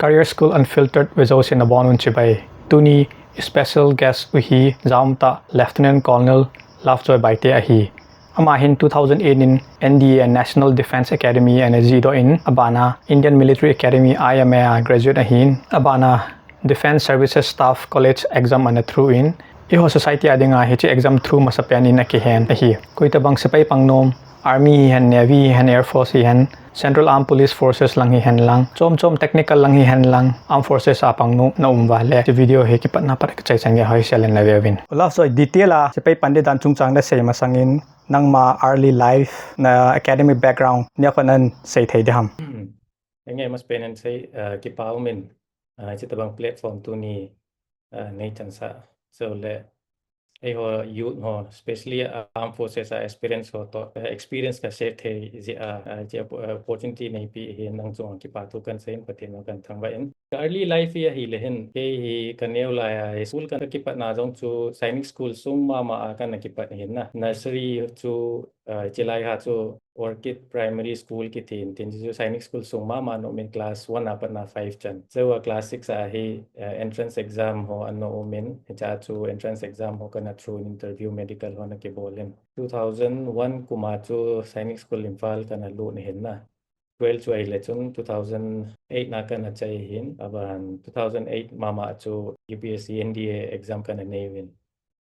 Career School Unfiltered Results in Abon Chibai. Tuni special guest uhi Zamta Lieutenant Colonel Lovejoy Baite ahi. Amahin 2008 in NDA and National Defense Academy and Zido in Abana Indian Military Academy IMA graduate ahin Abana Defense Services Staff College exam and through in Iho society adinga hichi exam through masapian in akihen ahi koita bang sipai pangnom Army and Navy and Air Force and Central Armed Police Forces lang hi hen lang chom technical lang hi hen lang Armed Forces apang no na umwale ti video he ki patna par ka chai change hoi selen la vin ola so detail a sipai pandit dan chungchang da sei masangin nang ma early life na academic background nya konan sei thei de ham Ngay mas penen say ki paumin chitabang platform tu ni nei chansa so le ho youth ho especially armed forces experience ho to experience ka set the ji opportunity nei pi he nang chong ki pa tu kan sein patin kan thangwa in early life ya hi lehen ke hi kaneu la school kan ki pa na jong chu sainik school sum ma kan ki pa hin na nursery chu chilai ha chu Orchid Primary School ki tin ju sainik school sum ma no min class 1 apa na 5 chan so class 6 hi entrance exam ho anno min cha chu entrance exam ho kana through interview medical ho na ke bolen 2001 kuma chu sainik school imphal kana lu ni hin na 12 chu ai le chung 2008 na kana chai hin aban 2008 mama chu UPSC NDA exam kana nevin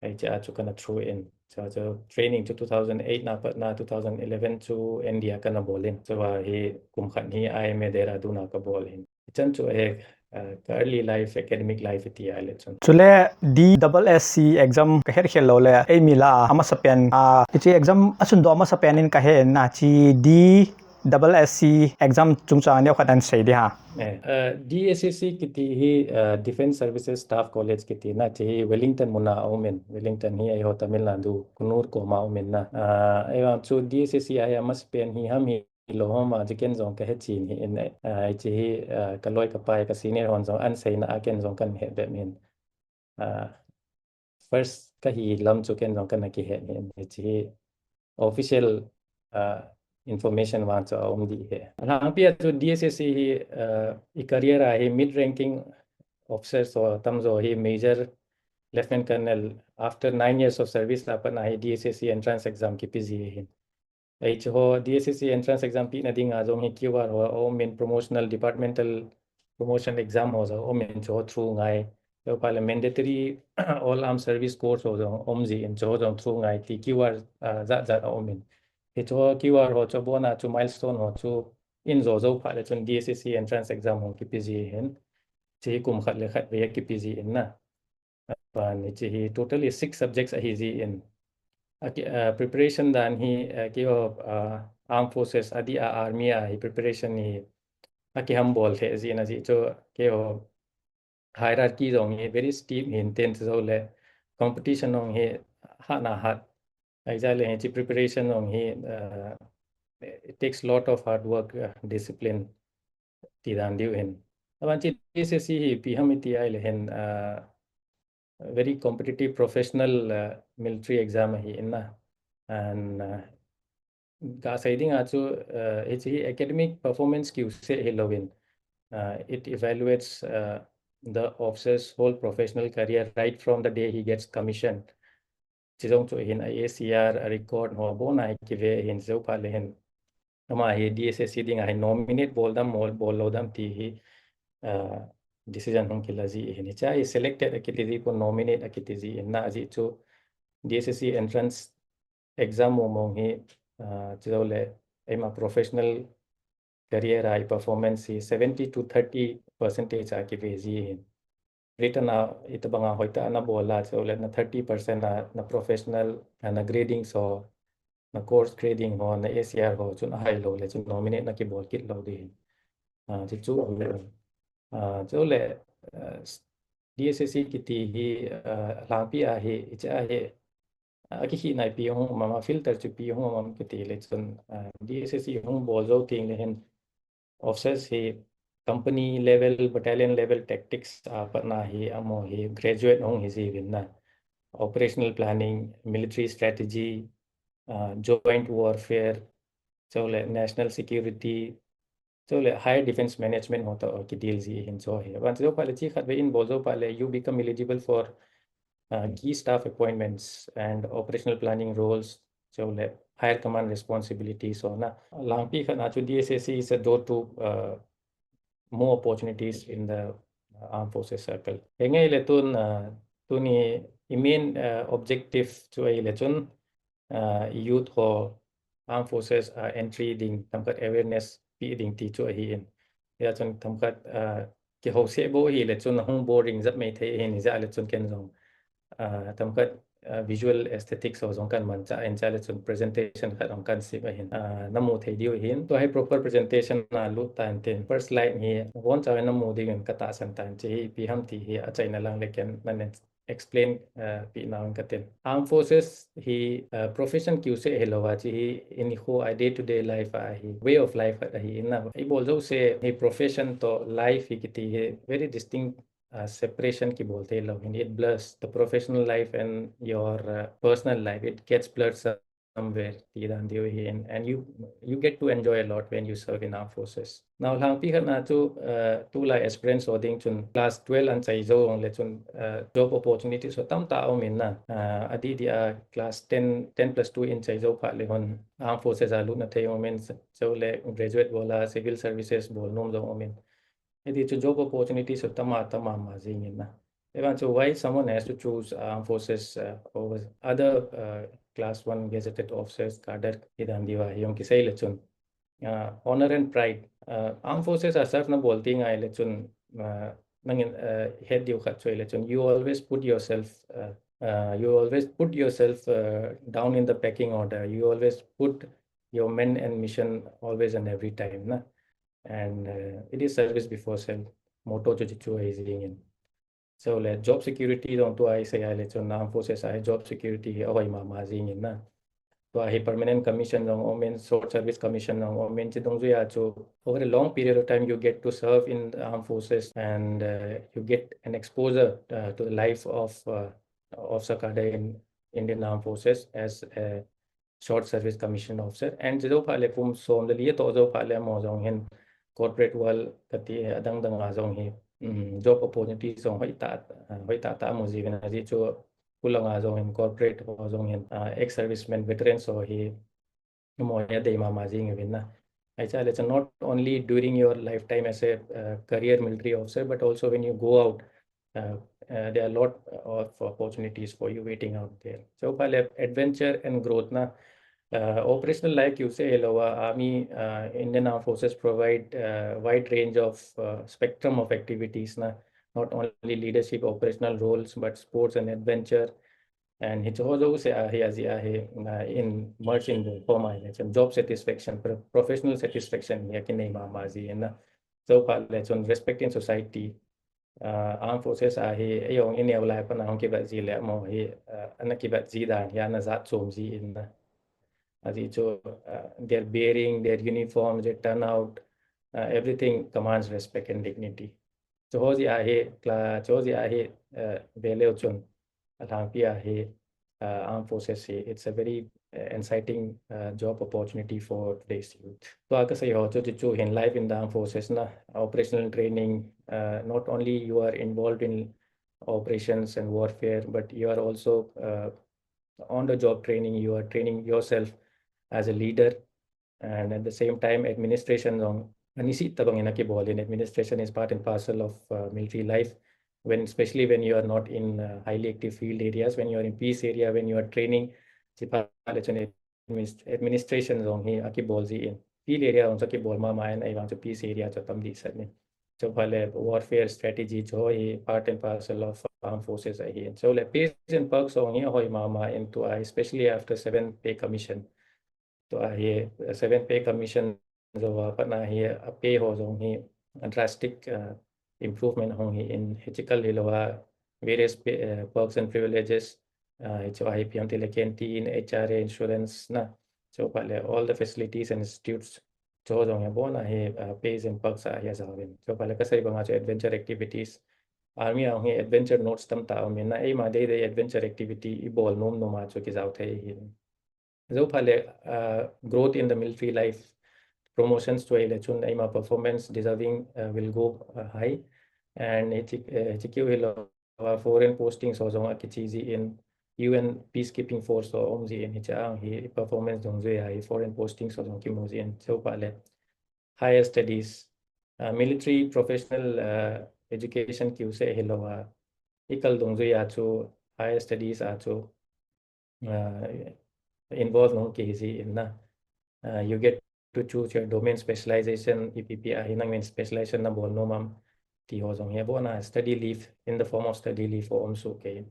ai cha chu kana through in so training to 2008 na pat na 2011 chu India kana bolin so hi kum khan hi IMA dera du na ka bolin chan chu early life academic life ti ai chun chule DSSC exam ka her khel lo le ai mila ama sapen chi exam asun do ama sapen in ka he na chi DSSC exam chungchang ne khadan sei de ha DSSC kiti hi Defense Services Staff College kiti na chi Wellington muna omen Wellington hi ai ho Tamil Nadu kunur ko ma omen na ai wa chu DSSC ai ama sapen hi ham hi lohoma jiken zong ka he chin hi in ai chi ka loi ka pai ka senior hon zong an sei na aken zong kan he be min first ka hi lam chu ken zong kan ki he ni chi official information wants di he pia to DSSC hi i career hi mid ranking officer so tamzo hi major lieutenant colonel after 9 years of service apana hi DSSC entrance exam ki pg hin ai ho DSSC entrance exam pi na ding a jong hi QR ho main promotional departmental promotion exam ho zo main cho through ngai so pale mandatory all armed service course ho zo omji in cho jong through ngai ti QR za omin cho QR ho cho bona cho milestone ho cho in zo pha le chon DSSC entrance exam ho ki pg hin chi kum khat le khat ve ki pg in na pan chi totally 6 subjects a hi ji in preparation dan hi ki armed forces adi army hi preparation hi aki ham bol the ji na ji cho ke hierarchy dong hi very steep in tense zo le competition dong hi ha na hat exactly hi preparation dong hi it takes lot of hard work discipline ti dan diu hin aban chi DSSC hi pi ham ti ai le hen very competitive professional military exam hi inna and ka siding achu it's academic performance q se helowin it evaluates the officer's whole professional career right from the day he gets commissioned chizong chu hin ACR record ho bona ki ve hin zo pa le hin ama hi DSSC ding ai nominate boldam mol bolodam ti hi decision hong kilazi hin cha is selected akitizi ko nominate akitizi na ji chu DSSC entrance exam mong hi chole ema professional career ai performance 70 to 30% ki veji hin written itabanga hoita na bola chole na 30% na professional na grading so na course grading ho na ACR ho chun high low le chun nominate na ki bol kit lo di chi chu chole DSSC kiti hi lampi a hi cha hi aki hi nai pi hong mama filter chu pi hong mam kiti le chun DSSC hong bol zo ting le hen officers hi company level battalion level tactics apna hi amo hi graduate hong hi ji win na operational planning military strategy joint warfare chole national security so le higher defense management hota or ki deal zi hin so he once zo pale chi khat ve in bozo pale you become eligible for key staff appointments and operational planning roles so le higher command responsibilities so na langpi khat na chu DSSC is a door to more opportunities in the armed forces circle engai le tun main objective chu ai le chun youth or armed forces entry ding tamkat awareness pi ding ti chu hi in ya chun tamkat ki ho se bo hi le chun hong boring zat mai the hi ni za le chun ken zong tamkat visual aesthetics so zong kan man cha en cha le chun presentation khat ong kan si ba hin namu thei dio hin to hai proper presentation na lu tan ten first slide hi won cha namu ding ka ta san tan chi pi ham ti hi a chai na lang le ken man explain pi na ang katen armed forces hi profession kyu se helowa chi hi in ho a day to day life hi way of life hi na I bol jo se hi profession to life hi kiti very distinct separation ki bolte lo it blurs the professional life and your personal life it gets blurred somewhere and you get to enjoy a lot when you serve in armed forces now lang pi khat na tu la aspirants or ding chun class 12 an chai zo ong le chun job opportunity so tam ta au min na adi dia class 10 plus 2 in chai zo pha le hon armed forces a lu na thei ong men so le graduate bola civil services bol nom zo ong men edi chu job opportunities so tama ma zing in na even so why someone has to choose armed forces over other class 1 gazetted officers cadre idan diwa yong ki sei le chun honor and pride armed forces are serve na bolting ai le chun nangin head diu khat choi le chun you always put yourself down in the pecking order you always put your men and mission always and every time na and it is service before self motto chu is in so le job security don't to I say le chun armed forces I job security oi ma zing in na to a permanent commission long or mean short service commission long or mean chidong zu ya chu over a long period of time you get to serve in the armed forces and you get an exposure to the life of Sakada in Indian Armed Forces as a short service commission officer and zo phale kum som le liye to zo phale mo jong hen corporate world kati adang dang a jong hi job opportunity song hoi ta mo ji na ji chu pulang a jong hen corporate ho jong hen ex servicemen veteran so hi mo ya de ma ji ngi na actually it's not only during your lifetime as a career military officer but also when you go out there are a lot of opportunities for you waiting out there so phale adventure and growth na operational like you say army Indian Armed Forces provide wide range of spectrum of activities na not only leadership operational roles but sports and adventure and it's also say in merging the form and job satisfaction professional satisfaction and so respecting society armed forces ayong in your life na hong kibat zile mo anak kibat zida ya na zat som zi in their bearing, their uniforms, their turnout, everything commands respect and dignity. So hozi ahe vele chun alhampia he armed forces it's a very exciting job opportunity for today's youth. So aka say ho chu in life in the armed forces na operational training not only you are involved in operations and warfare but you are also on the job training you are training yourself as a leader and at the same time administration administration is part and parcel of military life when especially when you are not in highly active field areas when you are in peace area when you are training administration in field area on peace area so warfare strategy part and parcel of armed forces so like pays and perks into especially after 7th pay commission तो ये 7th pay commission जो अपना ये pay हो जो ही drastic improvement होंगी in ethical various perks and privileges जो IPM tele canteen HRA insurance na so pale all the facilities and institutes जो जो है bona ये pays and perks ya zawin so pale kasai banga adventure activities army होंगी adventure notes tam ta min na ei ma de adventure activity I bol nom no ma cho ki zaw the so growth in the military life promotions to election aima performance deserving will go high, and HQ will foreign postings or zong akichi in UN peacekeeping force or omzi in hichang hi performance dong zui high foreign postings or zong kimozi in so pale higher studies military professional education ki use hilowa ikal dong zui achu higher studies achu involved no kezi in na you get to choose your domain specialization EPP hinang main specialization na bol no mam ti ho zong he bona study leave in the form of study leave for omsu ke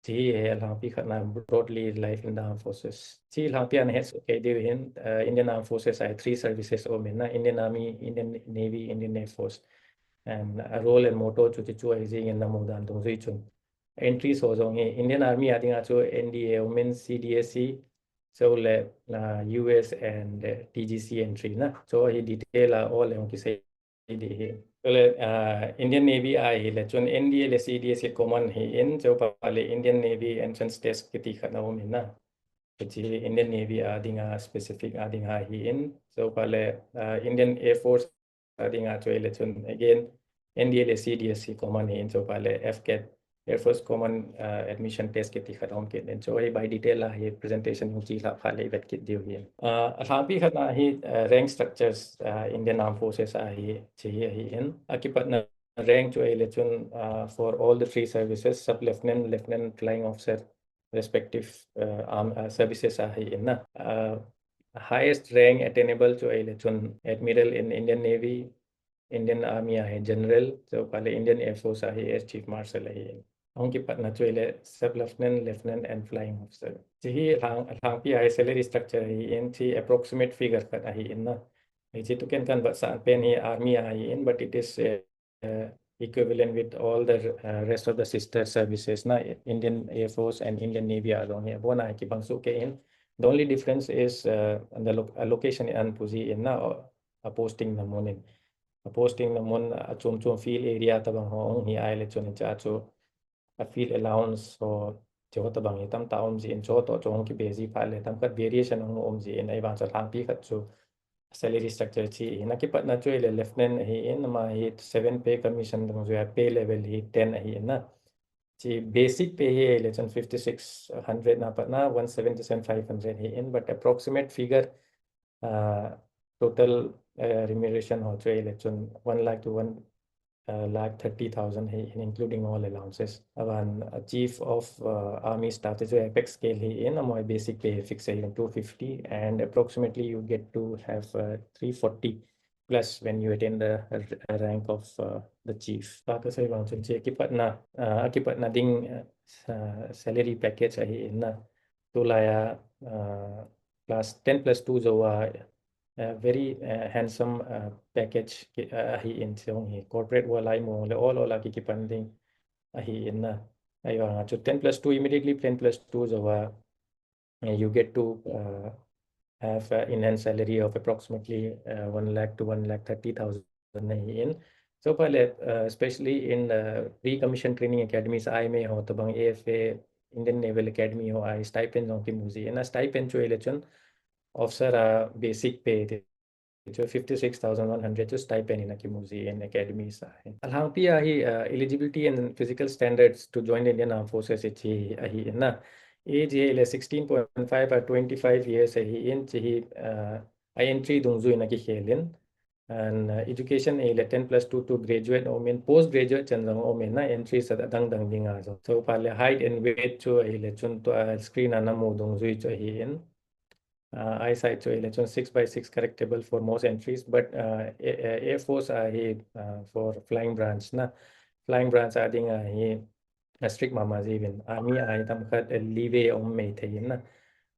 ti he lang pi khatna broadly life in the armed forces ti lang pi an hes ke de in Indian Armed Forces I 3 services o min na Indian Army, Indian Navy, Indian Air Force, and a role and motto chu ti chu ai jing in na mo dan dong zui chun entries ho zong he Indian Army adinga chu NDA women CDSC so le US and TGC entry na so he detail all on ki say di Indian Navy ai le chun NDA le CDSC common he in so pa le Indian Navy entrance test kiti khana o min na chi Indian Navy adinga specific adinga he in so pa le Indian Air Force adinga chu le chun again NDA le CDSC common he in so pa le AFCAT Air Force Common Admission Test kiti khatong kit and so by detail la hi presentation hu chi la phale vet kit diu hi ahlapi khatna hi rank structures Indian Armed Forces hi chi hi in akipat na rank to election for all the three services sub lieutenant, lieutenant, flying officer respective armed services hi in na highest rank attainable to election admiral in Indian Navy, Indian Army है general so पहले Indian Air Force है Air Chief Marshal है उनकी पटना चुइले सब lieutenant, lieutenant and flying officer जी हांग पी आई salary structure है इन ची approximate figure कर है इन ना जी तो कैन बस पेन ही army है इन but it is equivalent with all the rest of the sister services na Indian Air Force and Indian Navy are on here bona है कि बंसु के in the only difference is the location and pusi in na posting the morning posting the mon chum field area tabang ho hi ai le chon cha chu a field allowance so cho tabang hi tam taum ji in cho to chong ki bezi pha le tam kat variation ho om ji in ai bang cha thang pi khat chu salary structure chi na ki pat na chu le lieutenant hi in ma hi 7 pay commission dong zo pay level hi 10 hi na chi basic pay hi le chon 5600 na pat na 177,500 hi in but approximate figure total remuneration ho chu le chon 1 lakh to 1 lakh 30,000 hai including all allowances avan chief of army staff jo apex scale hi in my basic pay fix hai 250 and approximately you get to have 340 plus when you attain the rank of the chief ta ka sai bang chun che ki patna ding salary package hai in na to la ya plus 10 plus 2 zo very handsome package hi in seong hi corporate walai mo le all ola ki panding hi in na ayo chu 10 plus 2 immediately 10 plus 2 so you get to have enhanced salary of approximately 1 lakh to 1 lakh 30,000 hi in so pale especially in pre-commission training academies I may ho to bang AFA Indian Naval Academy ho I stipend on ki muzi na stipend chu election officer basic pay to 56,100 to stipend in Akimuzi and academies. Alhang pia hi eligibility and physical standards to join the Indian Armed Forces hi na age hi 16.5 or 25 years hi in hi I entry dungzu in ki khelin and education hi 10 plus 2 to graduate or mean postgraduate chanjang o mean na entry sa dang dinga so pale height and weight chu hi le chun to screen anamu dungzu chu hi in eyesight so election 6x6 correctable for most entries but Air Force he for flying branch na flying branch adding he strict mamas even army I tam khat leeway on may thein na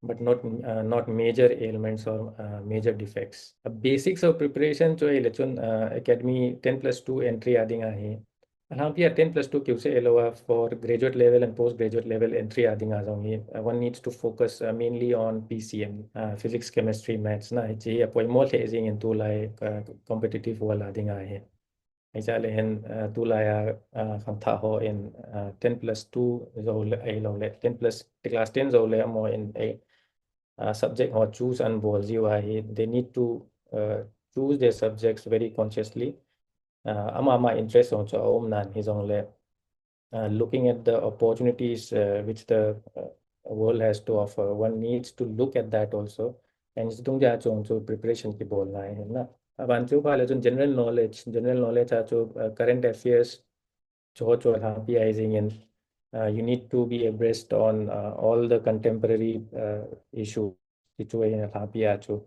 but not major ailments or major defects basics of preparation so election academy 10 plus 2 entry adding he Alhamdulillah 10 plus 2 QC LOA for graduate level and postgraduate level entry adding one needs to focus mainly on PCM physics chemistry maths na hi apoi more hazing into like competitive wall adding hai Isale hen tu la ya kham tha ho in 10 plus 2 zo ai lo le 10 plus class 10 zo le mo in a subject or choose and ball they need to choose their subjects very consciously. Ama interest on cho nan his own lab. Looking at the opportunities which the world has to offer, one needs to look at that also. And it's tung ja chong cho preparation ki bol na hai na. Aban chu pale chun general knowledge ha cho current affairs cho happyizing in. You need to be abreast on all the contemporary issues situation happy cho.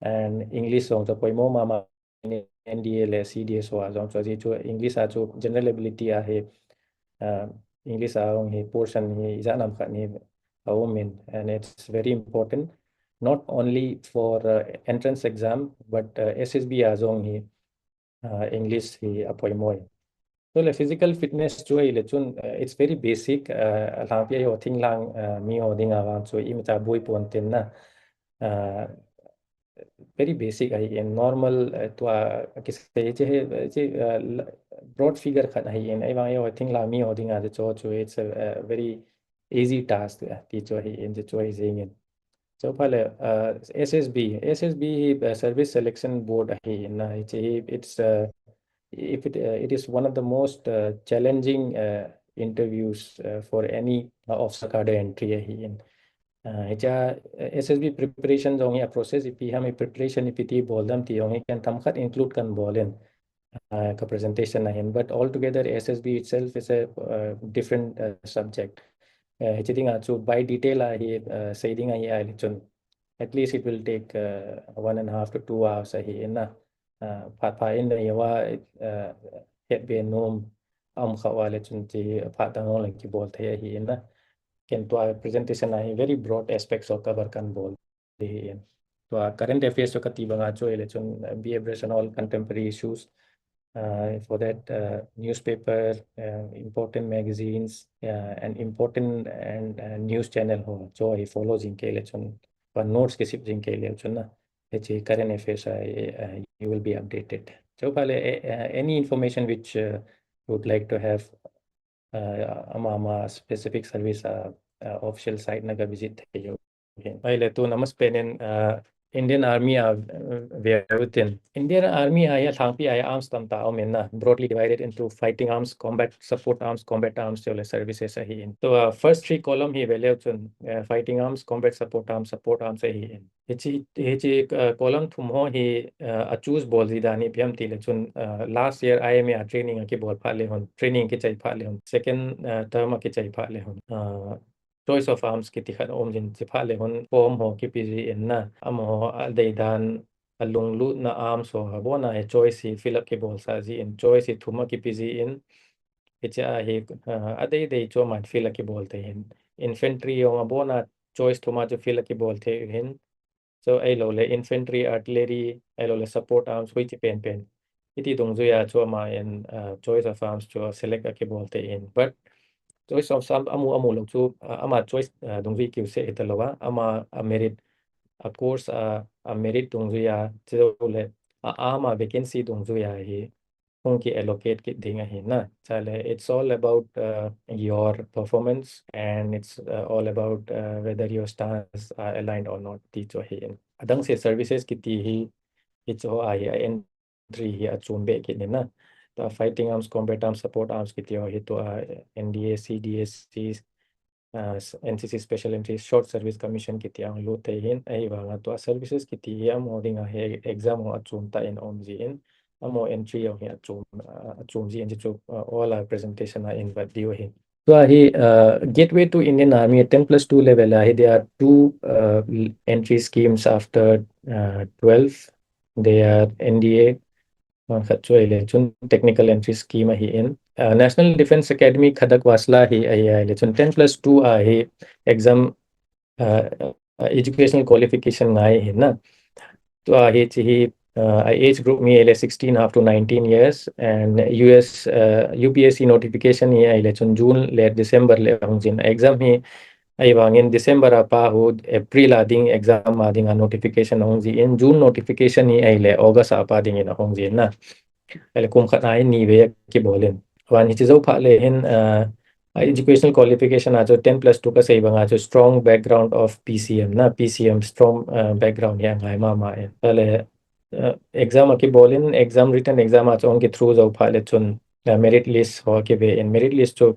And English song cho poi mo mama NDA le CDS wa song cho English ha cho general ability hai. English he portion he exam khatni and it's very important not only for entrance exam but SSB azong he English he apoi moy so le physical fitness chu le chun it's very basic lang pia yo thing lang mi ho ding awang chu imita boi pon ten na very basic in normal to kis broad figure khat hai in ai wang yo thing la mi ho ding a cho it's a very easy task ti cho hi in cho is in so pale SSB service selection board hi in it's it is one of the most challenging interviews for any officer cadre entry hi in SSB preparation jong ya process ipi hami preparation ipiti boldam ti yong kan tamkhat include kan bolen ka presentation ahin but altogether SSB itself is a different subject hitting achu by detail hi saying ai chun at least it will take 1.5 to 2 hours hi na pa in the yawa het be nom khawale chun ti pa dang lang ki bol the hi na can to presentation ai very broad aspects of cover kan bol hi to current affairs to kati banga cho ele chun be abreast on all contemporary issues for that newspaper important magazines and important and news channel ho cho he follows in kele chun but notes ke sip jing kele chun na current affairs you will be updated so pale any information which you would like to have ama specific service official site naga visit yo pale tu namas penen Indian Army within Indian Army ya thangpi ay arms tam tao menna broadly divided into fighting arms, combat support arms, combat arms so services hi in. So first three column hi value chun fighting arms, combat support arms hi in. Hichi column thum ho hi choose bol zidani piam tile chun last year IMA training ki bol pha le hon training ki chai pha le hon second term ki chai pha le hon choice of arms ki tikhat om jin chipha le hon form ho ki pg in na amo dei dan alung lu na arms ho bona e choice hi fill up ki bol sa ji in choice hi thuma ki pg in echa hi adei dei cho man fill up ki bol te hin infantry ho bona choice thuma jo fill up ki bol the hin so ai lo le infantry artillery ai lo le support arms hui chi pen iti dong zo ya cho ma in choice of arms cho select ki bol te in but choice of some amu long chu ama choice dongwi kyu se italowa ama a merit a course a merit dongwi ya chole ama vacancy dongwi ya hi ki allocate ki dinga hi na chale it's all about your performance and it's all about whether your stars are aligned or not ti cho hi adang se services ki ti hi it's all entry hi achumbe ki na the fighting arms, combat arms, support arms ki tiyo hito NDA, CDSC, NCC Special Entries, Short Service Commission ki tiyo lo tayin ay nga to services ki tiyo mo ding exam ho achum ta in om ji in amo entry ho achum ji in jo all our presentation in video hin so gateway to Indian Army 10+2 level there are two entry schemes after 12 they are NDA technical entry scheme hi in National Defense Academy Khadak Wasla hi ai 10+2 hi exam educational qualification ngai hi na to hi age group me 16 up to 19 years and US UPSC notification hi ai June le December le hongjin exam hi ai in December apa ho April ading exam ading notification hongji in June notification hi ai August apa ding in hongji na ele kum khat ai ni ve ki bolen wan hi zo pha le hin educational qualification ajo 10+2 ka sei banga jo strong background of PCM na PCM strong background yang ngai ma ele exam ki bolin exam written exam a chong ki through zo phale chun merit list ho ki be in merit list cho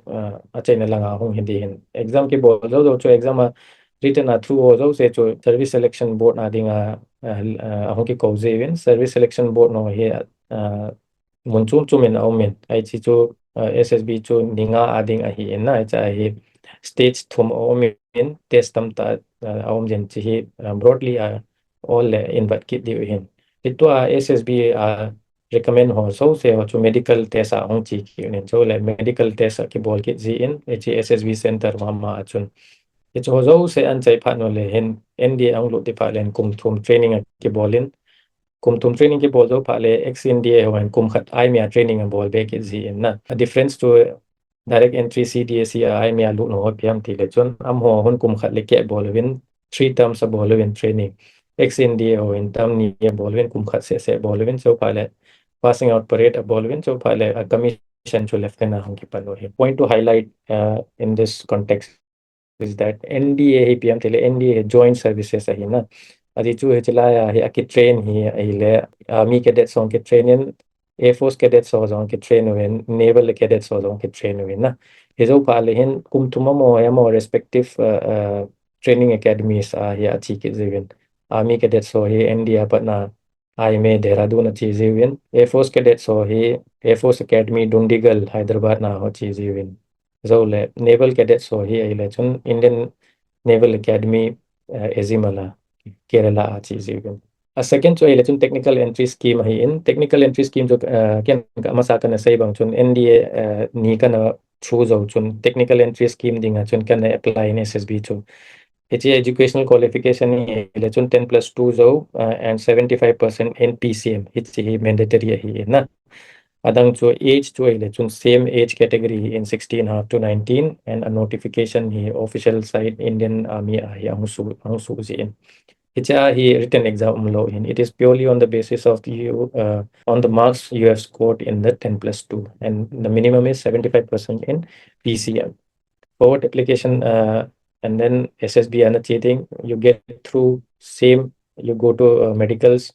a chaina langa hong hindi hin exam ki bol zo cho exam a written a through ho zo se cho service selection board na dinga hong ki ko zevin service selection board no he mun chum chum in aumin ai chi cho ssb cho ninga ading a hi in na cha hi stage thum aumin test tam ta aum jen chi hi broadly all invite kit di hin Itua SSB recommend ho so se ho chu medical test a hong chi ki nen so le medical test ki bol ki ji in SSB center ma chun it ho zo se an chai pha no le hen ND ang lo ti pha len kum thum training ki bolin kum thum training ki bol zo pha le XNDA ho kum khat ai mia training bol be ki ji in na a difference to direct entry CDSC ai mia lu no piam ti le chun am ho hon kum khat le ke bol win 3 terms bol win training XNDA or in term ni bolvin kum khat se bolvin so pale passing out parade a bolvin so pale a commission to left na hong ki palo he point to highlight in this context is that NDA hi PM tele NDA joint services hi na adi chu he chila ya hi aki train hi le army cadet song ke train in air force cadet so zong ke train wen naval cadet so zong ke train wen na he zo pale hin kum tuma mo respective training academies hi achi ke zevin Army cadet so he India but na I may Dehradun achi win. Air Force cadet so he Air Force Academy Dundigal Hyderabad na achi win. So le Naval cadet so he election Indian Naval Academy Ezimala Kerala achi win. A second so election technical entry scheme hi in technical entry scheme jo ken masa kana say bang chun NDA ni kana through zo chun technical entry scheme dinga chun kana apply in SSB chu educational qualification is 10 plus 2 zo and 75% in PCM. It's mandatory here. Na adang cho age to election same age category in 16 half to 19 and a notification here official site Indian Army ang su in. It's a written exam low in. It is purely on the basis of you on the marks you have scored in the 10 plus 2 and the minimum is 75% in PCM. Forward application and then SSB and cheating, you get through same, you go to medicals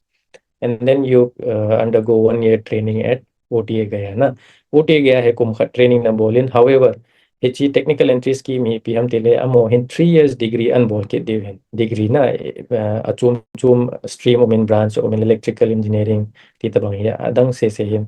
and then you undergo 1 year training at OTA gaya na. OTA gaya hai kum training na bolin. However, HE technical entry scheme hi PM tele amo hin 3 years degree an bol ke deven. Degree na achum stream o min branch o min electrical engineering tita bang hi adang se hin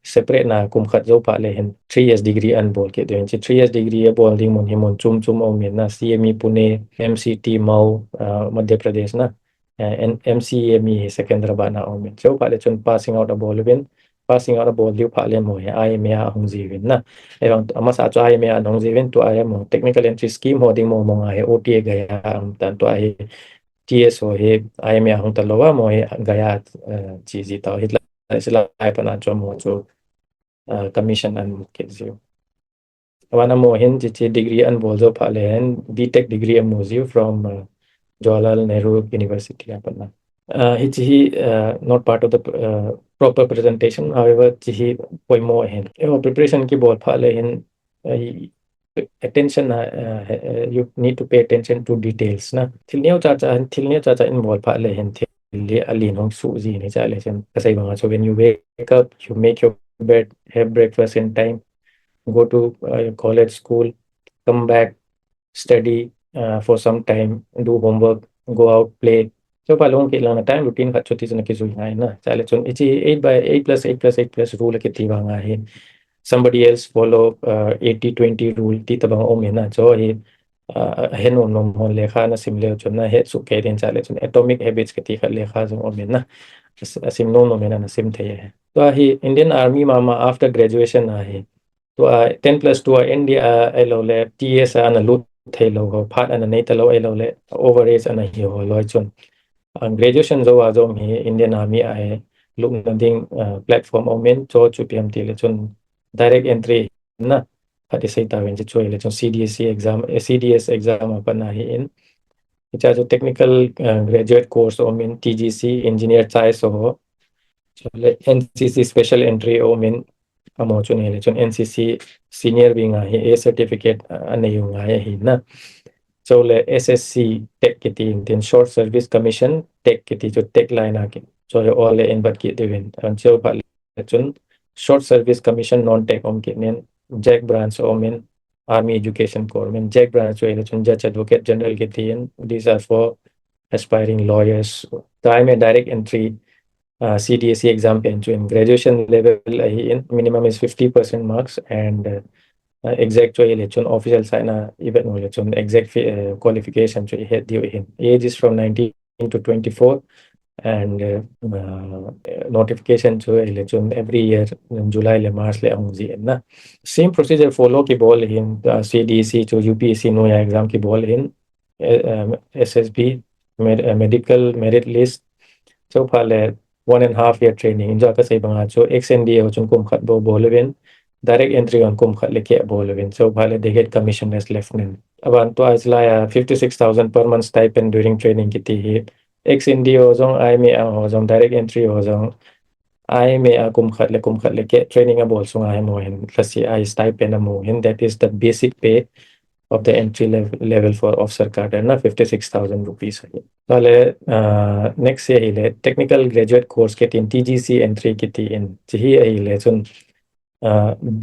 separate na kum khat zo pa le hen 3 years degree an bol ke den 3 years degree bol ding mon himon chum o min na CME Pune MCT Mau Madhya Pradesh na and MCME Secunderabad na o min so pa le chun passing out a bol win passing out a bol liu pa le mo IMA hong ji win na evang amasa cho IMA hong ji win to IMO technical entry scheme ho ding mo nga he OTA gaya am tan to ai TS ho he IMA hong ta lowa mo he gaya chi ji ta hitla sila pa na cho mo cho commission and kids you wana mo hin chi degree an bol zo pha le hen BTech degree mo ziu from Jawaharlal Nehru University apa na he not part of the proper presentation however he poi mo hen preparation ki bol pha le hen attention you need to pay attention to details na thilneu cha in bol pha le hen alin hong su ji ni cha le chen kasai bang so when you wake up you make your bed have breakfast in time go to college school come back study for some time do homework go out play so pa long ke lang na time routine khat chuti chen ki zui ngai na cha le chon ichi 8 by 8 plus 8 plus 8 plus rule ke ti bang ai somebody else follow 80-20 rule ti tabang om na so he hen om nom hon lekha na sim le chon na he su ke den cha le chon atomic habits ke ti khat lekha jong om na sim nom nom na sim the so he Indian Army mama after graduation he to 10 plus 2 India elo le TS ana lut thai lo ho phat ana nei ta lo elo le overage ana hi ho lo chon graduation zo wa zo hi Indian Army ai luk na ding platform omen cho chu PMT le chon direct entry na phat sai ta wen chu le chon CDSC exam CDS exam pa na hi in it's a technical graduate course omen TGC engineer chai so le NCC special entry omen amo chun le chon NCC senior bi nga hi a certificate anei nga hi na so le SSC tech kiti in short service commission tech kiti jo tech line a cho all in but ki devin an cheu pha chun short service commission non tech om ki nen jack branch om in army education corps men jack branch cho chun judge advocate general ki thin these are for aspiring lawyers time a direct entry CDSE exam pen in graduation level in minimum is 50% marks and exact cho chun official sign even no chun exact qualification cho head dio in age is from 19 to 24 and notification cho election every year in July le March le ang ji na same procedure follow ki ball in CDC cho UPSC no ya exam ki ball in SSB medical merit list so phale 1.5 year training in ja ka sai banga cho XNDA ho chung kum khat bo bolwen direct entry on kum khat le ke bolwen so phale they get commission as lieutenant aban to as la 56,000 per month stipend during training ki ti XND ho jong I me ho jong direct entry ho jong I me kum khat le ke training a bol sunga mo hen klasi I stipend mo hen that is the basic pay of the entry level for officer cadre na 56,000 rupees tale next year ile technical graduate course ke tin TGC entry ki ti in chi hi ile chun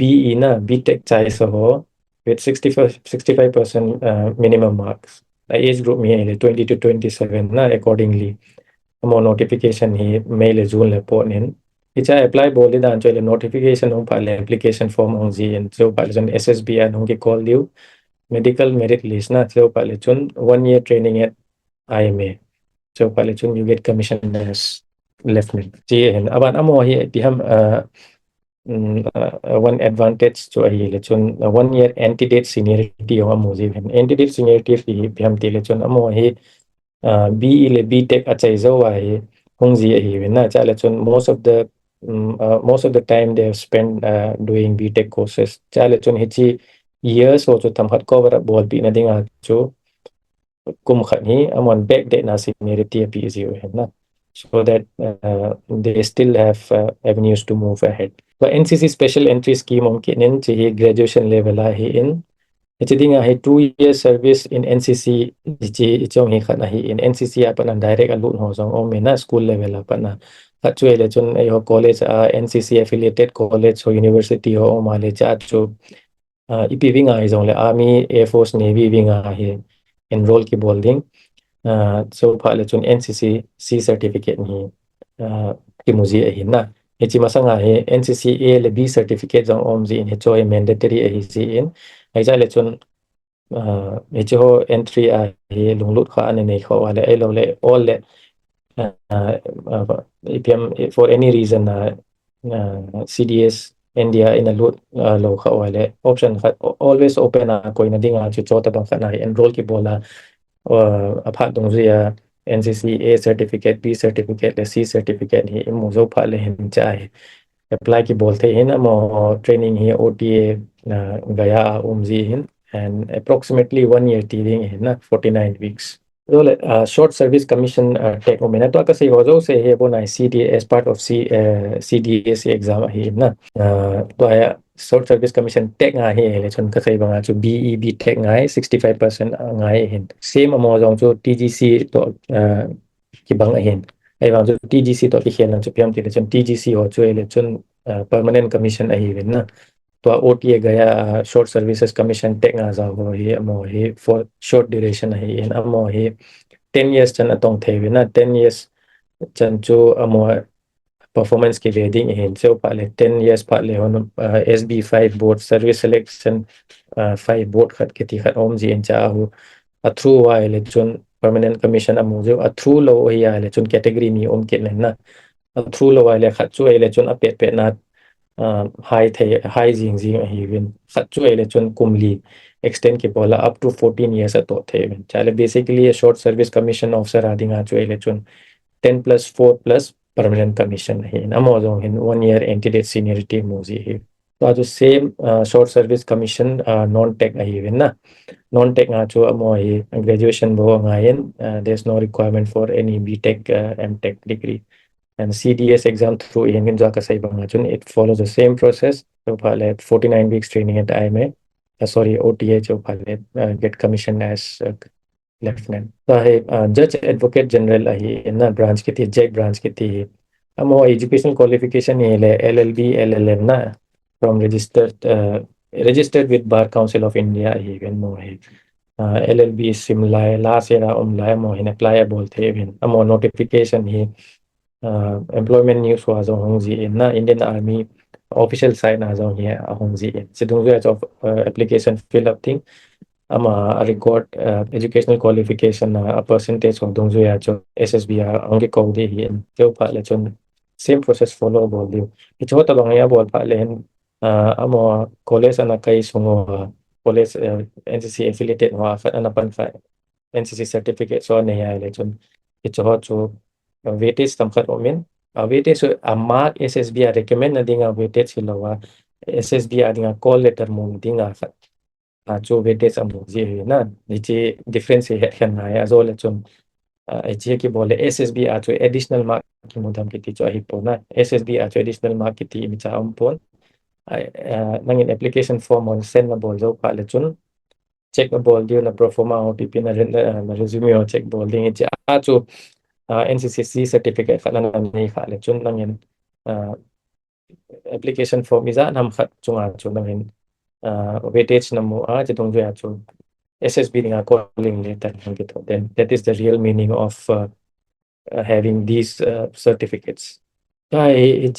BE na BTech chai so ho with 65% minimum marks the age group me ile 20 to 27 na accordingly more notification hi mail June le po nin icha apply boli dan cho ile notification hong pa le application form hong ji and so pa le SSB an hong ki call diu medical merit list na so pa le chun 1 year training at IMA so pa le chun you get commission as lieutenant ji and aban amo hi ti ham one advantage cho hi le chun 1 year candidate seniority ho amo ji candidate seniority fi bi ham ti le chun amo hi BE le BTech achai zo wa hi hongji hi na cha le chun most of the time they have spent doing BTech courses cha le chun hi chi years ho chu tam khat cover up bol pi na dinga chu kum khat hi amon back de na seniority pi zi na so that they still have avenues to move ahead so NCC special entry scheme om ki nen chi graduation level a hi in Chidinga hai 2 years service in NCC chi chong hi khana hi in NCC apana direct alut ho song om na school level apana khatwe le chun ai ho college NCC affiliated college or university ho ma le cha chu EP winga ai jong le army air force navy winga hi enroll ki bolding so pha le chun NCC C certificate ni ki muji hi na chi masanga hi NCC A le B certificate jong om ji in choi mandatory hi ji in ai ja le chun ho entry a hi lunglut kha ane nei kho wale ai lo le all le EPM for any reason CDS India in a lot lo kha wale option kha always open koi na dinga chu chota bang khana enroll ki bola apha dong zia NCC A certificate B certificate le C certificate hi mo zo pha le hin cha apply ki bolte hin amo training hi OTA gaya umji hin and approximately 1 year teaching in 49 weeks. Short service commission take omena to kasi hozo se he bona CD as part of CDSC exam hi na to short service commission take nga hi le chon kasi banga chu BEB take ngai 65% ngai hin same amo jong chu TGC to ki bang hin ai bang chu TGC to ki hen chu piam ti le chon TGC ho chu le chon permanent commission hi na to OTA gaya short services commission tek nga za ho hi amo hi for short duration hi in amo hi 10 years chan atong thewi na 10 years chan chu amo performance ki wedding in so pa le 10 years pa le on SB5 board service selection 5 board khat ki ti khat om ji en cha hu a through wa le chun permanent commission amo jo a through lo hi ya le chun category ni om ke na a through lo wa le khat chu le chun a pe na high jing hi win khat chu ele chun kumli extend ki bola up to 14 years ato the chale basically a short service commission officer adinga chu ele chun 10 plus 4 plus permanent commission hi amo jong in 1 year entity seniority mozi hi to the same short service commission non tech hi win na non tech nga chu amo hi graduation bo nga yen there's no requirement for any BTech MTech degree and CDS exam through Indian Jaka Saibangachun, it follows the same process. So, 49 weeks training at IMA, sorry, OTH, get commissioned as lieutenant so judge advocate general na branch kiti judge branch kiti amo educational qualification le LLB LLM na from registered with Bar Council of India even mo LLB simlai last year omlai mo hin applyable the even amo notification employment news was hongji na Indian Army official site na hongji hongji sidung of application fill up thing ama record educational qualification a percentage of dongzu ya cho SSB angge ko de hi teu pha le chon same process follow bol diu icho ta bang ya bol pha le amo college ana kai sungo college NCC affiliated wa fa ana pan fa NCC certificate so ne ya le chon icho cho weightage tam khat omen weightage a mark SSB recommend na dinga weightage hilowa SSB dinga call letter mum dinga khat cho weightage amuk ji na ni chi difference he khan na ya zo le chon chi ki bole SSB cho additional mark ki mudam ki ti cho hi po na SSB cho additional mark ki ti mi cha am pon nangin application form on send na bol zo pa le chon check na bol dio na proforma OTP na resume o check bol ding chi cho NCCC certificate khala na ni kha le chon nangin application form iza nam khat chunga chu nangin weightage na mo che dong ja chu SSB nga calling letter then that is the real meaning of having these certificates hi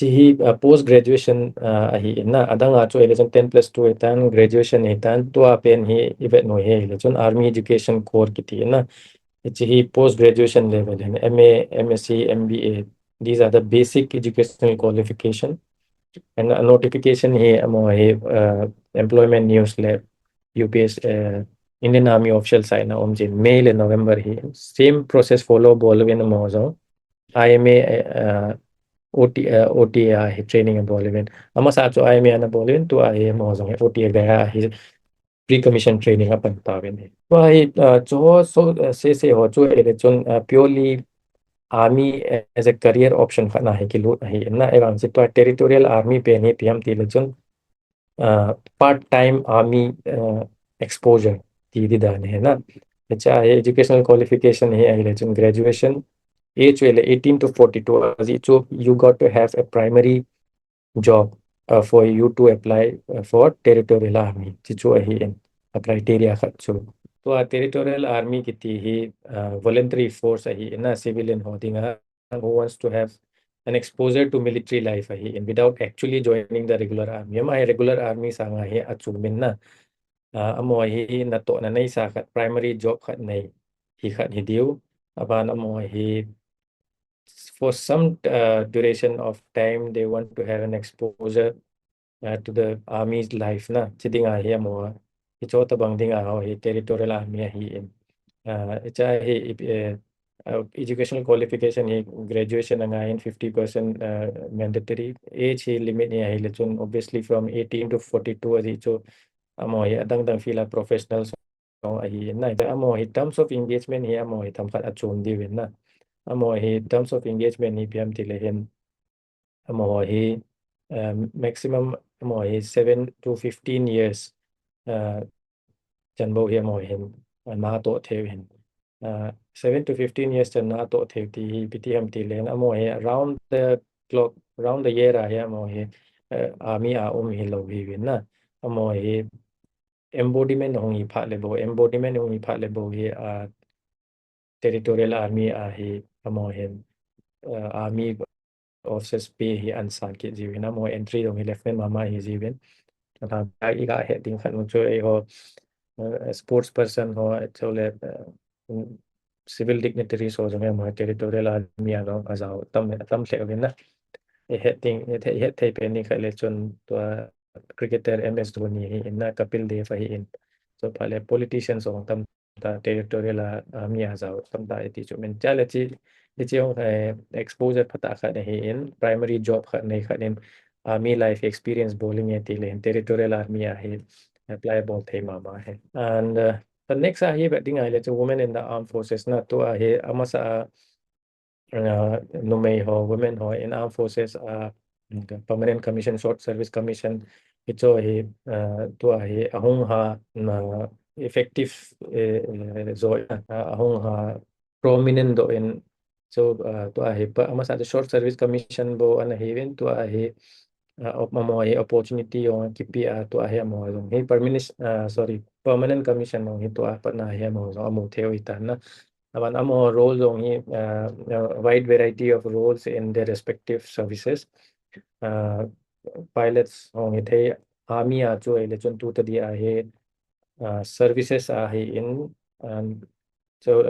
post graduation hi na adanga chu election 10 plus 2 etan graduation etan to pen hi event no he election army education core kiti na hi post graduation level and MA MSc MBA these are the basic educational qualification and a notification he amo he employment news lab UPS Indian Army official site na omjin May le November hi same process follow bolwen mo zo IMA OTA hi training bolwen ama sa cho IMA na bolwen to ai mo zo OTA ga hi pre-commission training apan tawen hi to hi cho so se ho cho ele chon purely army as a career option khana hai ki lu hai na egang se to territorial army pe ni pm ti le chon part time army exposure ti di dan hai na acha educational qualification hai ai chon graduation age wele 18 to 42 so you got to have a primary job for you to apply for territorial army chi chu hi a criteria khat chu to territorial army ki ti hi voluntary force hi na civilian hodinga who wants to have an exposure to military life hi and without actually joining the regular army my regular army sanga hi achumin na amo hi na to na nei sa khat primary job khat nei hi khat hi diu aban amo hi for some duration of time they want to have an exposure to the army's life na chidinga hi amo ichota bangdinga ho hi territorial army hi cha hi educational qualification hi graduation anga in 50% mandatory age hi limit hi hi lechun obviously from 18 to 42 hi cho amo hi adang dang fila professionals hi na amo hi terms of engagement hi amo hi tamkhat achon di wen na amo hi terms of engagement hi piam ti le hen amo hi maximum amo hi 7 to 15 years janbo hi amo hin na to the hin 7 to 15 years chan na to the ti PTM ti len amo hi around the clock around the year hi amo hi army a hi lo hi win na amo hi embodiment hong hi pha le bo embodiment hong hi pha le bo hi territorial army hi amo hin army officers pe hi ansan ki jiwin amo entry dong hi lieutenant mama hi jiwin ta iga heading khan mo cho ho sports person ho chole civil dignitaries ho jame mo territorial army alo azao tam hle na heading he pe ni khale chon to cricketer MS Dhoni hi na Kapil Dev hi in so phale politicians ho tam ta territorial army azao tam ta ti chu men chala chi chi ho exposure phata kha hi in primary job kha nei kha in army life experience bowling ti le territorial army hi applicable the mama hai and the next hi but ding ai le women in the armed forces na to hi amasa no may ho women ho in armed forces permanent commission short service commission ito hi to hi ahung ha na effective zo ahong prominent do in so to ahi pa ama sa short service commission bo ana hevin to ahi mamo opportunity yung kipi to ahi mo yung permanent commission yung to apa na ahi mo so amo theo itan na aban amo roles yung wide variety of roles in their respective services pilots yung ite army cho election to the ahi services in so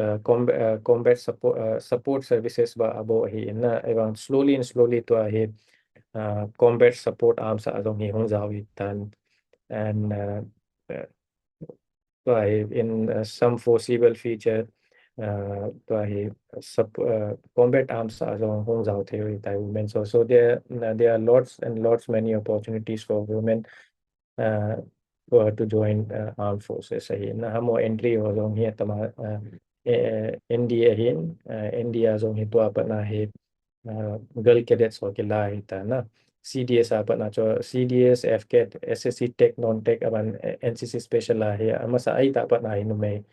combat support services ba abo hi na around slowly to ahi combat support arms adong hi hong zawi tan and to ahi in some foreseeable future to ahi combat arms adong hong zaw theory tai women so there are lots and lots many opportunities for women to join armed forces ahi na hamo entry ho dong hi tama NDA hin NDA zong hi to apa na hi girl cadets ho ke lai ta na CDS apa na cho CDS AFCAT SSC Tech non tech aban NCC special la hi ama sa ai ta pa na hi no mai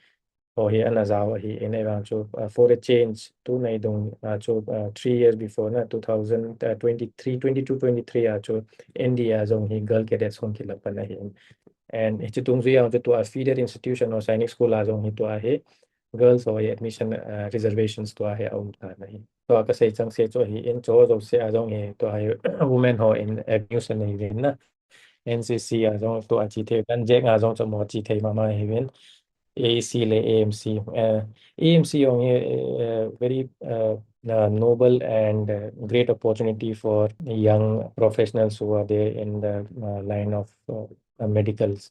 ho hi ana zaw hi in around cho for a change tu nai dong cho 3 years before na 2023 22 23 cho NDA zong hi girl cadets hong ki la pa na hi and ito tung zuya ang to a feeder institution or sainik school azong hito ahe girls or admission reservations to ahe aum ta nahi to kasi chang se cho hi in cho zo se azong he to ahe women ho in admission ni rin na NCC azong to a chi the kan je nga azong cho mo chi the mama he win AAC le AMC AMC yong very noble and great opportunity for young professionals who are there in the line of medicals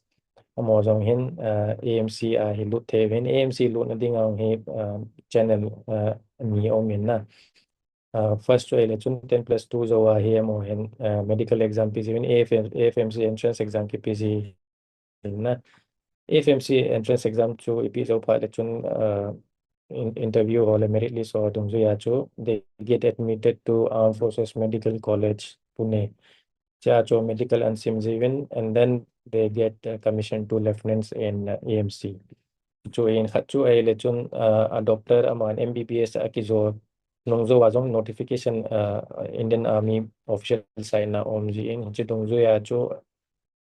amozong hin AMC hi lut the win AMC lut na ding ang hi channel ni omin na first election 10+2 zo hi mo hin medical exam pc win AFMC entrance exam ki pc na AFMC entrance exam chu episode pa election interview or merit list or tung ya chu they get admitted to Armed Forces Medical College Pune cha cho medical and sims even and then they get commissioned to lieutenants in AMC chu in khachu election adopter aman MBBS akizo nongzo wazong notification Indian Army official sign na omji in chitong ya chu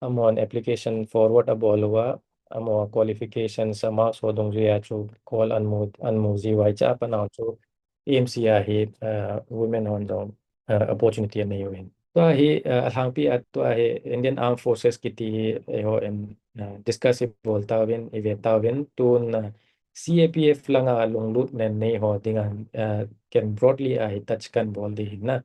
amon application forward abolwa amo qualifications marks ho dong ya chu call anmo ji wai cha pa na chu AMC hi women on the opportunity na yun to hi alhang pi at to hi Indian Armed Forces kiti ho en discuss volta win event win tun CAPF langa longlut nen nei ho dingan can broadly touch kan bol di na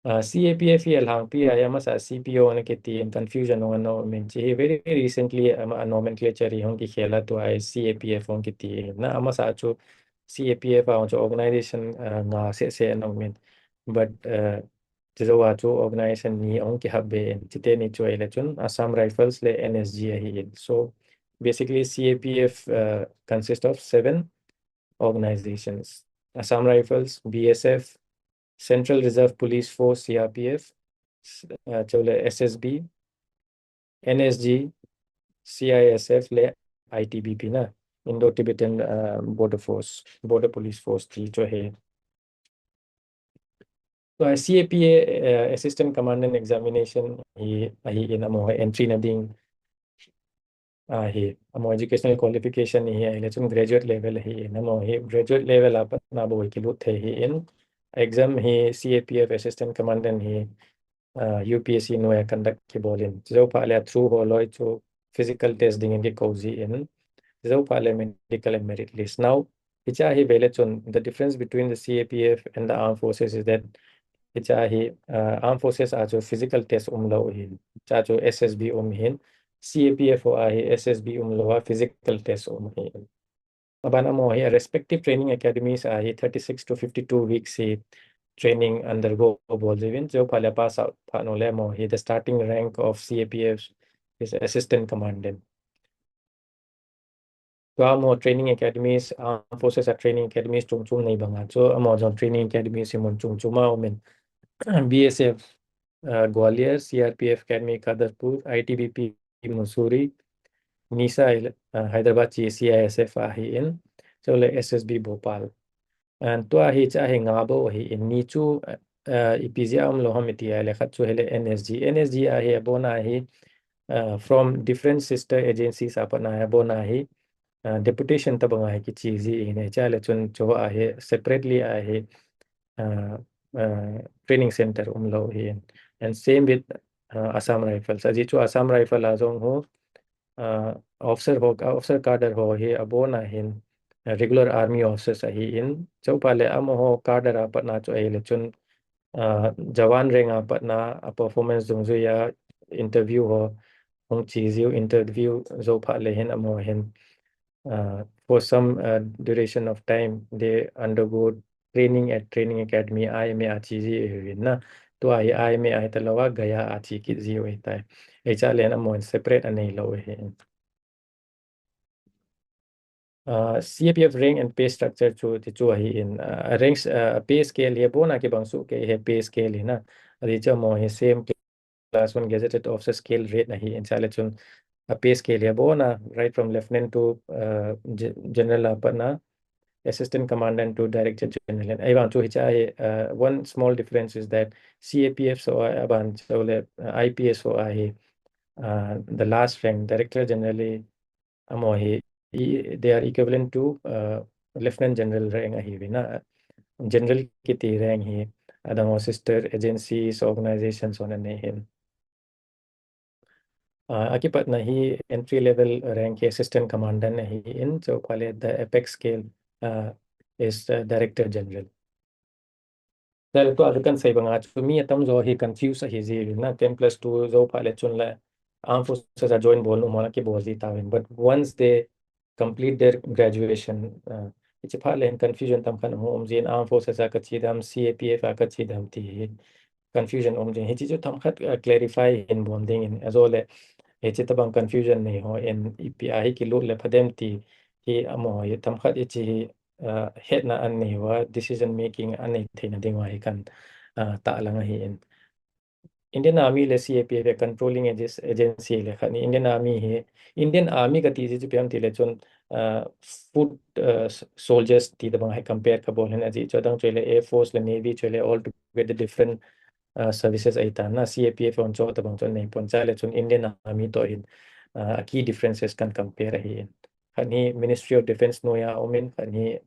CAPF alhang pi ayama sa CPO na kiti in confusion no ano min chi very recently a nomenclature hong ki khela to ai CAPF hong kiti na ama sa chu CAPF ang chu organization nga se no min but Tizawa chu organization ni ong ki habbe chite ni chu election Assam Rifles le NSG hi so basically CAPF consists of 7 organizations Assam Rifles BSF Central Reserve Police Force CRPF chole SSB NSG CISF le ITBP na Indo-Tibetan Border Police Force thi cho hai so CAPA Assistant Commandant Examination hi in amo entry na ding hi amo educational qualification hi election graduate level hi amo hi graduate level apa na bo ki lut the hi in exam hi CAPF Assistant Commandant hi UPSC no conduct ki bolin zo pa le through ho loi cho physical test ding ki cozy in zo pa le medical and merit list now icha hi belechon the difference between the CAPF and the armed forces is that icha hi armed forces are physical test umlo hin cha cho SSB hin CAPF ho hi SSB umlo physical test hin abana mo hi respective training academies are 36 to 52 weeks training undergo bolivin jo pala pass out pano lemo he the starting rank of CAPF is assistant commandant so amo training academies armed forces are training academies chung chung nei banga so amo training academies simon chung chuma omen BSF Gwalior CRPF Academy Kadarpur ITBP Mussoorie NISA Hyderabad chi CISF hi in chole SSB Bhopal and tua hi cha hi ngabo hi in ni chu ipizia lo hamiti le khat chu hele NSG hi abona hi from different sister agencies apana abona hi deputation tabanga hi ki chizi in cha le chun cho hi separately hi training center umlo hi and same with Assam Rifles aji chu Assam Rifle azong ho officer cadre ho hi abona hin regular army officers hi in chopale amo ho cadre apatna cho ai le chun jawan renga patna a performance dungzu ya interview ho hong chiziu interview zo pha le hin amo hin for some duration of time they undergo training at training academy IMA achizi na to IMA ai talawa gaya achi ki ziu tai ai cha le na mo separate anei lo he CAPF rank and pay structure chu hi in ranks pay scale he bona ke bangsu ke he pay scale hi na adi cha mo he same class 1 gazetted officer scale rate na hi in chale chun a pay scale he bona right from lieutenant to general apana assistant commandant to director general I want to one small difference is that CAPF so aban chole IPS so the last rank director generally amo hi they are equivalent to lieutenant general rank hi na general kiti rank hi adang sister agencies organizations on ne hin akipat na hi entry level rank hi assistant commandant hi in so pale the apex scale is director general dal to adukan sai banga chu mi atam zo hi confuse hi zi na 10 plus 2 zo pale chun la armed forces are join bol no mala ki bol zi tawin but once they complete their graduation it's a part in confusion tam khan hom zin armed forces ka chidam CAPF ka chidam ti confusion om jin hi chu tam khat clarify in bonding in azole hi chi tabang confusion nei ho in EPI ki lu le phadem ti hi amo hi tam khat chi head na an nei wa decision making an nei theina ding wa hi kan ta lang hi in Indian Army le CAPF controlling agency le khani Indian Army ka ti ju piam ti le chon foot soldiers ti da bang hai compare ka bol hen aji chodang chole Air Force le Navy chole all together different services ai ta na CAPF on cho ta bang chon nei pon cha le chon Indian Army to in key differences kan compare hi khani Ministry of Defense no ya omen khani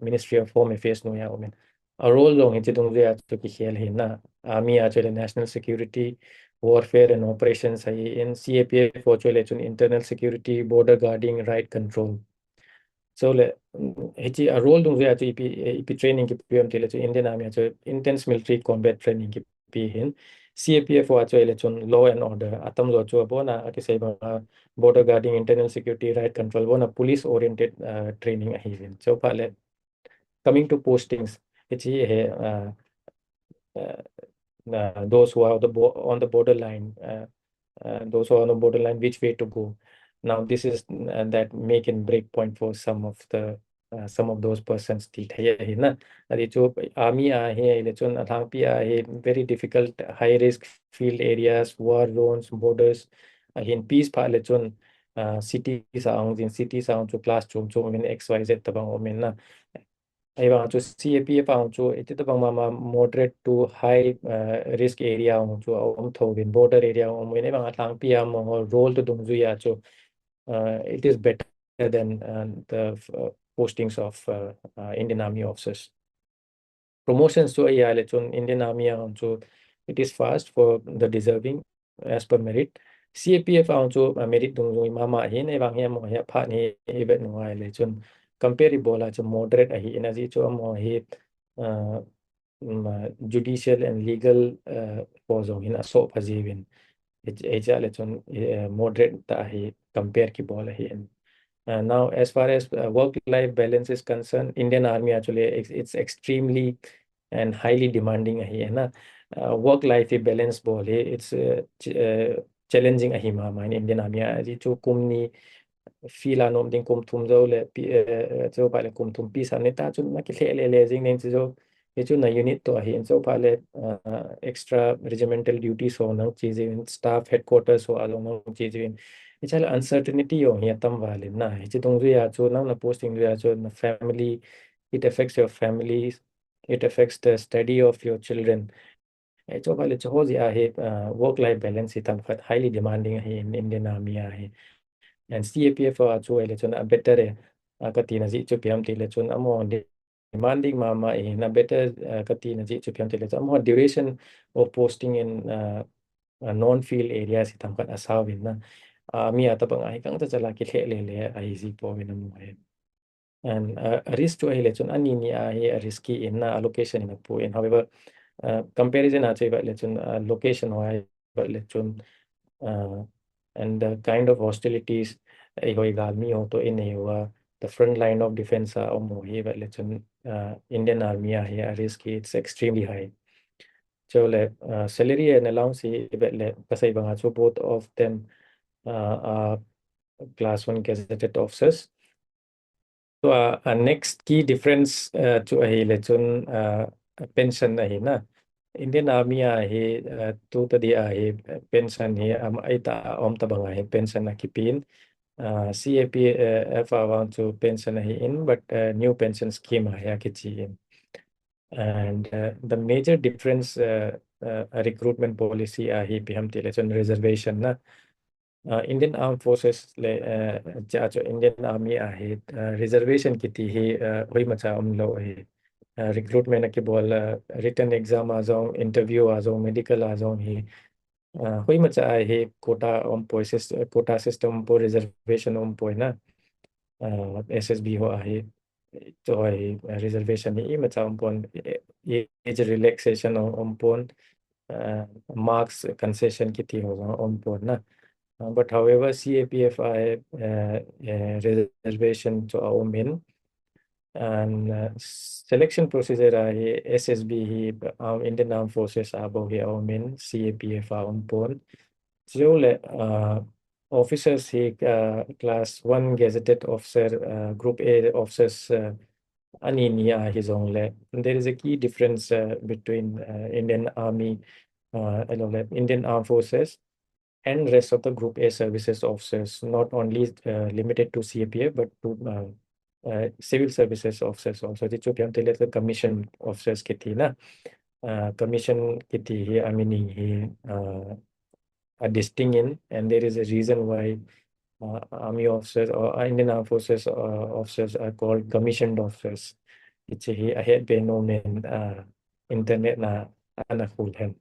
Ministry of Home Affairs no ya omen a role long hi chidung ria to ki khel hi na Army actually national security warfare and operations hai in CAPF actually internal security border guarding right control so le hichi a role dung ria to ip training ki pm tele to Indian Army to intense military combat training ki pi hin CAPF actually law and order atam lo cho bona ake sai ba border guarding internal security right control bona police oriented training hi hin so pale coming to postings hichi he those who are on the borderline, those who are on the borderline, which way to go. Now, this is that make and break point for some of those persons. Army very difficult, high risk field areas, war zones, borders. In peace, cities are in cities are to classroom, so XYZ tabang I want to CAPF to it the moderate to high risk area to in border area whenever atlang PM or role to dungzuya so it is better than the postings of Indian Army officers. Promotions to Indian Army so it is fast for the deserving as per merit. CAPF also merit dungzu mama hin evang hem ho pha ni event no ai chun comparable to moderate hi energy to mo hi judicial and legal pozo in aso phajivin ejale chun moderate ta hi compare ki bol hi now as far as work life balance is concerned Indian Army actually it's extremely and highly demanding hi na work life balance bol it's challenging hi ma in Indian Army ji chu kumni fila nom ding kum thum zo le pi zo pa le kum thum pi san ne ta chun ma ki le le jing nen zo ये जो ना unit तो है इनसे पहले extra regimental duties हो ना चीजें स्टाफ हेडक्वार्टर्स हो आलो ना चीजें ये चल अनसर्टेनिटी हो ये तम वाले ना ये जो तुम जो या जो ना पोस्टिंग जो या जो ना family it affects your families it affects the study of your children ये जो वाले जो हो या है work life balance इतना highly demanding है in Indian Army है and CAPF जो है लेकिन better है कती नजी जो PM टी लेकिन Amo demanding mama na better kati na ji chupiam tele so more duration of posting in non-field areas itam kan asawin na mi ata bang ai kang ta chala ki le le ai zi po min mo hai and risk to ai le chun ani ni ai risky in na allocation in po in however comparison a chai ba le chun location wai ba le chun and the kind of hostilities ai hoi gal mi ho to in ai the front line of defense or more here Indian Army here risk it's extremely high. So salary and allowance kasi banga so both of them are class 1 gazetted officers. So next key difference to pension na Indian Army to the pension here aita om tabanga pension na kipin CAPF want to pension in, but new pension scheme in. And the major difference recruitment policy hi biham television reservation na Indian Armed Forces le Indian Army reservation kiti hi hoi macha umlo recruitment ke bol written exam azong interview azong medical azong hi hoi macha hi quota quota system po reservation po na SSB ho to reservation ni macha pon age relaxation pon marks concession kiti ho pon na but however CAPF reservation to our men and selection procedure SSB Indian Armed Forces abo hi our men CAPF pon so officers class 1 gazetted officer group A officers ani niya his own there is a key difference between Indian Army Indian Armed Forces and rest of the group A services officers not only limited to CAPF but to civil services officers also the chupiam tele commission officers kiti na commission kiti I mean he a distinct in and there is a reason why army officers or Indian Armed Forces officers are called commissioned officers. It's a had been known in internet na anakul hen.